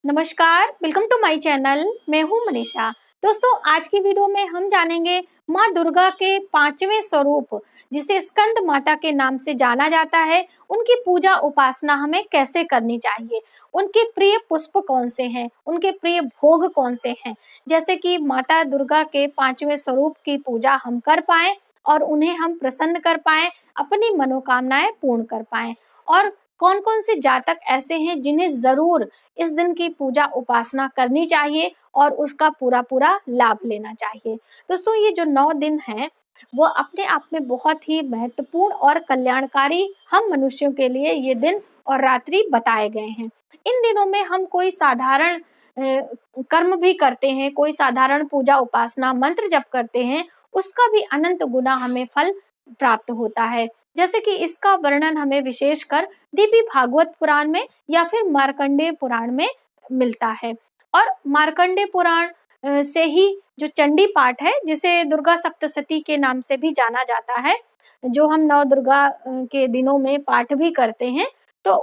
नमस्कार, welcome to my channel. मैं हूं मनीषा। दोस्तों, आज की वीडियो में हम जानेंगे माँ दुर्गा के पांचवें स्वरूप जिसे स्कंद माता के नाम से जाना जाता है, उनकी पूजा उपासना हमें कैसे करनी चाहिए, उनके प्रिय पुष्प कौन से हैं, उनके प्रिय भोग कौन से हैं, जैसे कि माता दुर्गा के पांचवें स्वरूप की पूजा हम कर पाएं और उन्हें हम प्रसन्न कर पाएं, अपनी मनोकामनाएं पूर्ण कर पाएं। और कौन कौन से जातक ऐसे हैं जिन्हें जरूर इस दिन की पूजा उपासना करनी चाहिए और उसका पूरा पूरा लाभ लेना चाहिए। दोस्तों, ये जो 9 दिन हैं वो अपने आप में बहुत ही महत्वपूर्ण और कल्याणकारी हम मनुष्यों के लिए ये दिन और रात्रि बताए गए हैं। इन दिनों में हम कोई साधारण कर्म भी करते हैं, कोई साधारण पूजा उपासना मंत्र जप करते हैं, उसका भी अनंत गुना हमें फल प्राप्त होता है। जैसे कि इसका वर्णन हमें विशेषकर देवी भागवत पुराण में या फिर मार्कंडेय पुराण में मिलता है। और मार्कंडेय पुराण से ही जो चंडी पाठ है, जिसे दुर्गा सप्तशती के नाम से भी जाना जाता है, जो हम नौ दुर्गा के दिनों में पाठ भी करते हैं, तो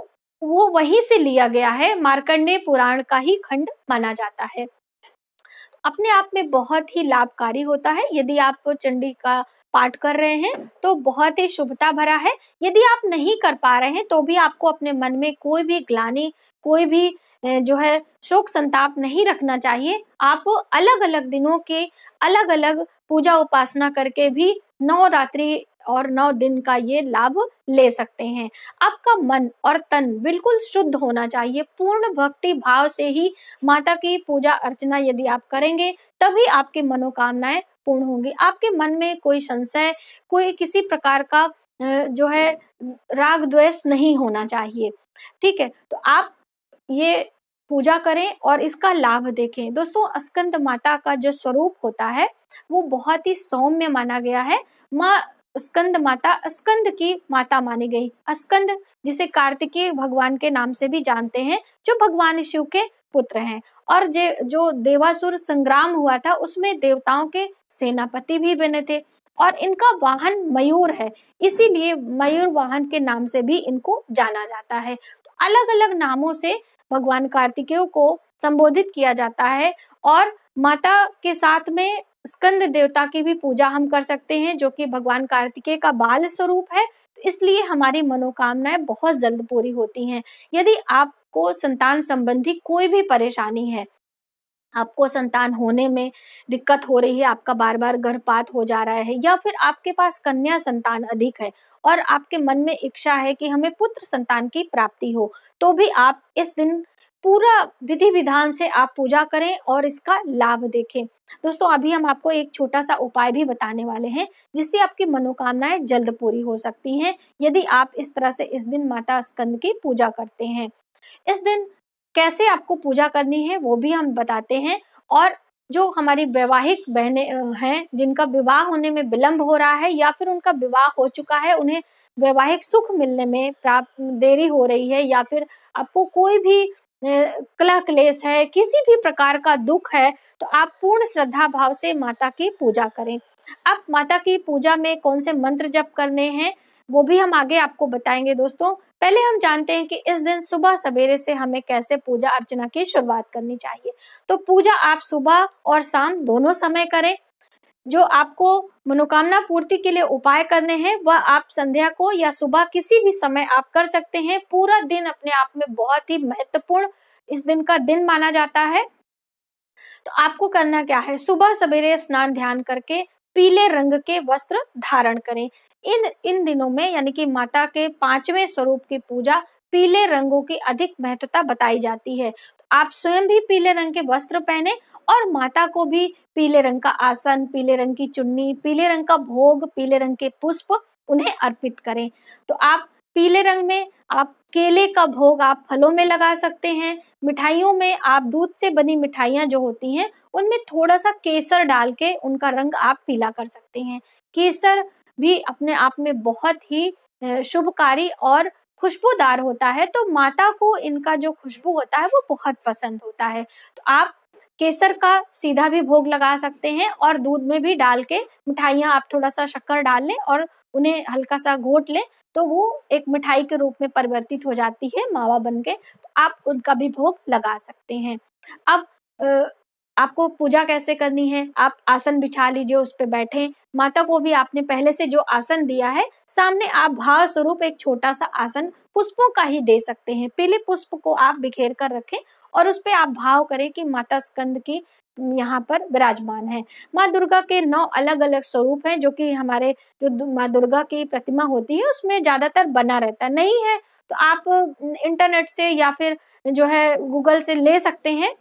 वो वहीं से लिया गया है, मार्कंडेय पुराण का ही खंड माना जाता है। अपने आप में बहुत ही लाभकारी होता है। यदि आप चंडी का पाठ कर रहे हैं तो बहुत ही शुभता भरा है। यदि आप नहीं कर पा रहे हैं तो भी आपको अपने मन में कोई भी ग्लानि, कोई भी जो है शोक संताप नहीं रखना चाहिए। आप अलग अलग दिनों के अलग अलग पूजा उपासना करके भी 9 रात्रि और 9 दिन का ये लाभ ले सकते हैं। आपका मन और तन बिल्कुल शुद्ध होना चाहिए। पूर्ण भक्ति भाव से ही माता की पूजा अर्चना यदि आप करेंगे तभी आपकी मनोकामनाएं पूर्ण होंगी। आपके मन में कोई संशय, कोई किसी प्रकार का जो है राग द्वेष नहीं होना चाहिए। ठीक है, तो आप ये पूजा करें और इसका लाभ देखें। दोस्तों, स्कंद माता का जो स्वरूप होता है वो बहुत ही सौम्य माना गया है। माँ स्कंद माता स्कंद की माता मानी गई। स्कंद जिसे कार्तिकेय भगवान के नाम से भी जानते हैं, जो भगवान शिव के पुत्र हैं। और जो देवासुर संग्राम हुआ था उसमें देवताओं के सेनापति भी बने थे और इनका वाहन मयूर है, इसीलिए मयूर वाहन के नाम से भी इनको जाना जाता है। तो अलग अलग नामों से भगवान कार्तिकेय को संबोधित किया जाता है। और माता के साथ में स्कंद देवता की भी पूजा हम कर सकते हैं, जो कि भगवान कार्तिकेय का बाल स्वरूप है। तो इसलिए हमारी मनोकामनाएं बहुत जल्द पूरी होती हैं। यदि आपको संतान संबंधी कोई भी परेशानी है, आपको संतान होने में दिक्कत हो रही है, आपका बार बार गर्भपात हो जा रहा है, या फिर आपके पास कन्या संतान अधिक है और आपके मन में इच्छा है कि हमें पुत्र संतान की प्राप्ति हो, तो भी आप इस दिन पूरा विधि विधान से आप पूजा करें और इसका लाभ देखें। दोस्तों, अभी हम आपको एक छोटा सा उपाय भी बताने वाले हैं जिससे आपकी मनोकामनाएं जल्द पूरी हो सकती हैं, यदि आप इस तरह से इस दिन माता स्कंद की पूजा करते हैं। इस दिन कैसे आपको पूजा करनी है वो भी हम बताते हैं। और जो हमारी वैवाहिक बहनें हैं, जिनका विवाह होने में विलंब हो रहा है या फिर उनका विवाह हो चुका है, उन्हें वैवाहिक सुख मिलने में प्राप्त देरी हो रही है, या फिर आपको कोई भी कलह क्लेश है, किसी भी प्रकार का दुख है, तो आप पूर्ण श्रद्धा भाव से माता की पूजा करें। अब माता की पूजा में कौन से मंत्र जप करने हैं वो भी हम आगे आपको बताएंगे। दोस्तों, पहले हम जानते हैं कि इस दिन सुबह सवेरे से हमें कैसे पूजा अर्चना की शुरुआत करनी चाहिए। तो पूजा आप सुबह और शाम दोनों समय करें। जो आपको मनोकामना पूर्ति के लिए उपाय करने हैं वह आप संध्या को या सुबह किसी भी समय आप कर सकते हैं। पूरा दिन अपने आप में बहुत ही महत्वपूर्ण इस दिन का दिन माना जाता है। तो आपको करना क्या है, सुबह सवेरे स्नान ध्यान करके पीले रंग के वस्त्र धारण करें। इन दिनों में यानी कि माता के पांचवें स्वरूप की पूजा पीले रंगों की अधिक महत्वता बताई जाती है। तो आप स्वयं भी पीले रंग के वस्त्र पहने और माता को भी पीले रंग का आसन, पीले रंग की चुन्नी, पीले रंग का भोग, पीले रंग के पुष्प उन्हें अर्पित करें। तो आप पीले रंग में आप केले का भोग आप फलों में लगा सकते हैं। मिठाइयों में आप दूध से बनी मिठाइयाँ जो होती हैं उनमें थोड़ा सा केसर डाल के उनका रंग आप पीला कर सकते हैं। केसर भी अपने आप में बहुत ही शुभकारी और खुशबूदार होता है, तो माता को इनका जो खुशबू होता है वो बहुत पसंद होता है। तो आप केसर का सीधा भी भोग लगा सकते हैं और दूध में भी डाल के मिठाइयाँ आप थोड़ा सा शक्कर डाल लें और उन्हें हल्का सा घोट लें तो वो एक मिठाई के रूप में परिवर्तित हो जाती है मावा बन के, तो आप उनका भी भोग लगा सकते हैं। अब आपको पूजा कैसे करनी है, आप आसन बिछा लीजिए, उस पे बैठें। माता को भी आपने पहले से जो आसन दिया है, सामने आप भाव स्वरूप एक छोटा सा आसन पुष्पों का ही दे सकते हैं। पीले पुष्प को आप बिखेर कर रखें और उस पे आप भाव करें कि माता स्कंद की यहाँ पर विराजमान है। माँ दुर्गा के 9 अलग-अलग स्वरूप हैं, जो कि हमारे जो माँ दुर्गा की प्रतिमा होती है उसमें ज्यादातर बना रहता है। नहीं है तो आप इंटरनेट से या फिर जो है गूगल से ले सकते हैं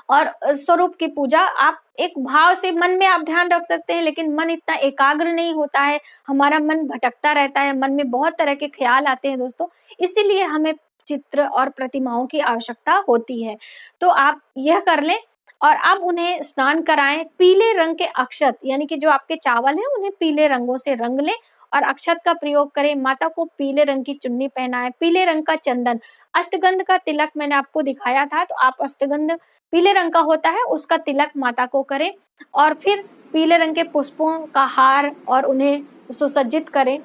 और स्वरूप की पूजा आप एक भाव से मन में आप ध्यान रख सकते हैं, लेकिन मन इतना एकाग्र नहीं होता है, हमारा मन भटकता रहता है, मन में बहुत तरह के ख्याल आते हैं दोस्तों, इसीलिए हमें चित्र और प्रतिमाओं की आवश्यकता होती है। तो आप यह कर लें और अब उन्हें स्नान कराएं। पीले रंग के अक्षत यानी कि जो आपके चावल हैं उन्हें पीले रंगों से रंग लें और अक्षत का प्रयोग करें। माता को पीले रंग की चुन्नी पहनाएं, पीले रंग का चंदन, अष्टगंध का तिलक मैंने आपको दिखाया था, तो आप अष्टगंध पीले रंग का होता है उसका तिलक माता को करें और फिर पीले रंग के पुष्पों का हार और उन्हें सुसज्जित करें।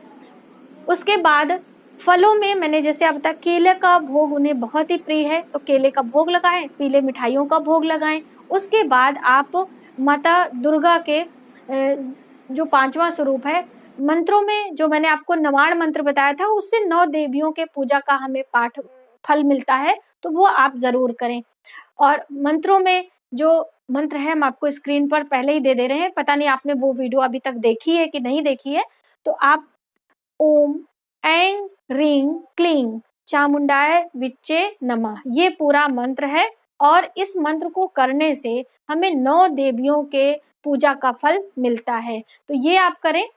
उसके बाद फलों में मैंने जैसे अब तक केले का भोग उन्हें बहुत ही प्रिय है, तो केले का भोग लगाएं, पीले मिठाइयों का भोग लगाएं। उसके बाद आप माता दुर्गा के जो 5वां स्वरूप है, मंत्रों में जो मैंने आपको नवाण मंत्र बताया था उससे 9 देवियों के पूजा का हमें पाठ फल मिलता है, तो वो आप जरूर करें। और मंत्रों में जो मंत्र है हम आपको स्क्रीन पर पहले ही दे रहे हैं, पता नहीं आपने वो वीडियो अभी तक देखी है कि नहीं देखी है, तो आप ओम ऐं ह्रीं क्लीं चामुंडाय विच्चे नमः, ये पूरा मंत्र है और इस मंत्र को करने से हमें 9 देवियों के पूजा का फल मिलता है, तो ये आप करें।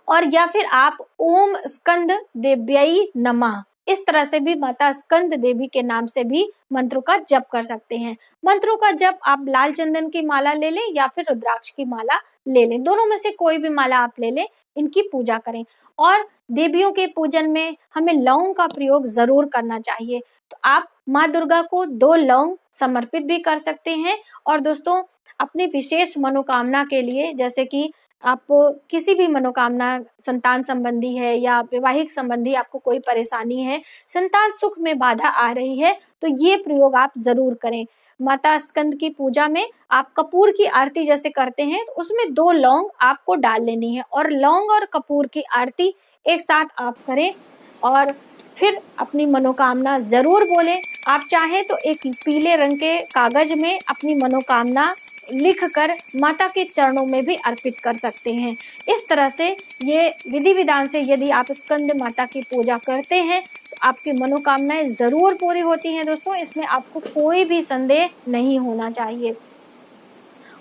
और या फिर आप ओम स्कंद देव्यै नमः, इस तरह से भी माता स्कंद देवी के नाम से भी मंत्रों का जप कर सकते हैं। मंत्रों का जप आप लाल चंदन की माला ले लें या फिर रुद्राक्ष की माला ले लें, दोनों में से कोई भी माला आप ले लें, इनकी पूजा करें। और देवियों के पूजन में हमें लौंग का प्रयोग जरूर करना चाहिए, तो आप माँ दुर्गा को 2 लौंग समर्पित भी कर सकते हैं। और दोस्तों अपनी विशेष मनोकामना के लिए, जैसे कि आप किसी भी मनोकामना, संतान संबंधी है या वैवाहिक संबंधी आपको कोई परेशानी है, संतान सुख में बाधा आ रही है, तो ये प्रयोग आप जरूर करें। माता स्कंद की पूजा में आप कपूर की आरती जैसे करते हैं, तो उसमें 2 लौंग आपको डाल लेनी है और लौंग और कपूर की आरती एक साथ आप करें और फिर अपनी मनोकामना जरूर बोलें। आप चाहें तो एक पीले रंग के कागज में अपनी मनोकामना लिखकर माता के चरणों में भी अर्पित कर सकते हैं। इस तरह से ये विधि विधान से यदि आप स्कंद माता की पूजा करते हैं तो आपकी मनोकामनाएं जरूर पूरी होती हैं दोस्तों, इसमें आपको कोई भी संदेह नहीं होना चाहिए।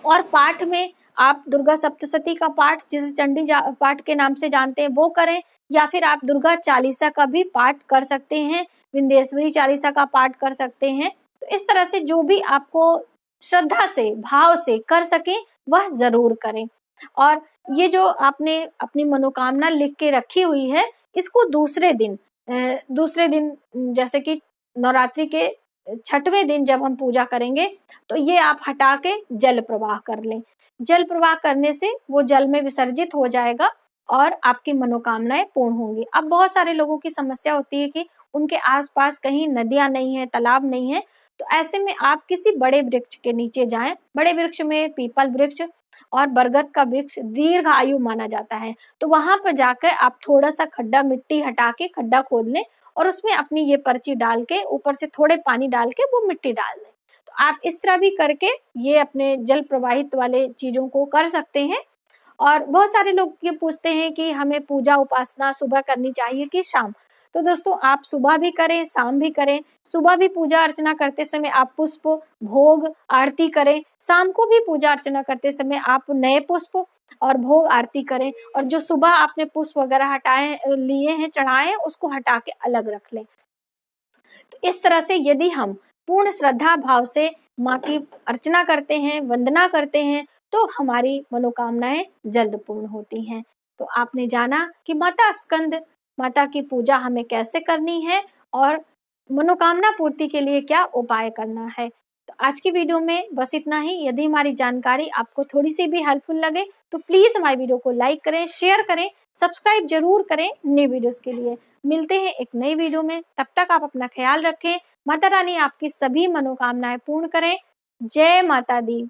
और पाठ में आप दुर्गा सप्तशती का पाठ, जिसे चंडी पाठ के नाम से जानते हैं, वो करें, या फिर आप दुर्गा चालीसा का भी पाठ कर सकते हैं, विंध्येश्वरी चालीसा का पाठ कर सकते हैं। तो इस तरह से जो भी आपको श्रद्धा से, भाव से कर सके वह जरूर करें। और ये जो आपने अपनी मनोकामना लिख के रखी हुई है, इसको दूसरे दिन जैसे कि नवरात्रि के 6वें दिन जब हम पूजा करेंगे, तो ये आप हटा के जल प्रवाह कर लें। जल प्रवाह करने से वो जल में विसर्जित हो जाएगा और आपकी मनोकामनाएं पूर्ण होंगी। अब बहुत सारे लोगों की समस्या होती है कि उनके आसपास कहीं नदियां नहीं है, तालाब नहीं है, तो ऐसे में आप किसी बड़े वृक्ष के नीचे जाएं। बड़े वृक्ष में पीपल वृक्ष और बरगद का वृक्ष दीर्घ आयु माना जाता है, तो वहां पर जाकर आप थोड़ा सा खड्डा, मिट्टी हटा के खड्डा खोद लें और उसमें अपनी ये पर्ची डाल के ऊपर से थोड़े पानी डाल के वो मिट्टी डाल दें। तो आप इस तरह भी करके ये अपने जल प्रवाहित वाले चीजों को कर सकते हैं। और बहुत सारे लोग ये पूछते हैं कि हमें पूजा उपासना सुबह करनी चाहिए कि शाम, तो दोस्तों आप सुबह भी करें, शाम भी करें। सुबह भी पूजा अर्चना करते समय आप पुष्प, भोग, आरती करें, शाम को भी पूजा अर्चना करते समय आप नए पुष्प और भोग आरती करें, और जो सुबह आपने पुष्प वगैरह हटाए लिए हैं, चढ़ाए हैं, उसको हटा के अलग रख लें। तो इस तरह से यदि हम पूर्ण श्रद्धा भाव से माँ की अर्चना करते हैं, वंदना करते हैं, तो हमारी मनोकामनाएं जल्द पूर्ण होती हैं। तो आपने जाना कि माता स्कंद माता की पूजा हमें कैसे करनी है और मनोकामना पूर्ति के लिए क्या उपाय करना है। तो आज की वीडियो में बस इतना ही। यदि हमारी जानकारी आपको थोड़ी सी भी हेल्पफुल लगे तो प्लीज हमारी वीडियो को लाइक करें, शेयर करें, सब्सक्राइब जरूर करें नई वीडियोस के लिए। मिलते हैं एक नई वीडियो में, तब तक आप अपना ख्याल रखें। माता रानी आपकी सभी मनोकामनाएं पूर्ण करें। जय माता दी।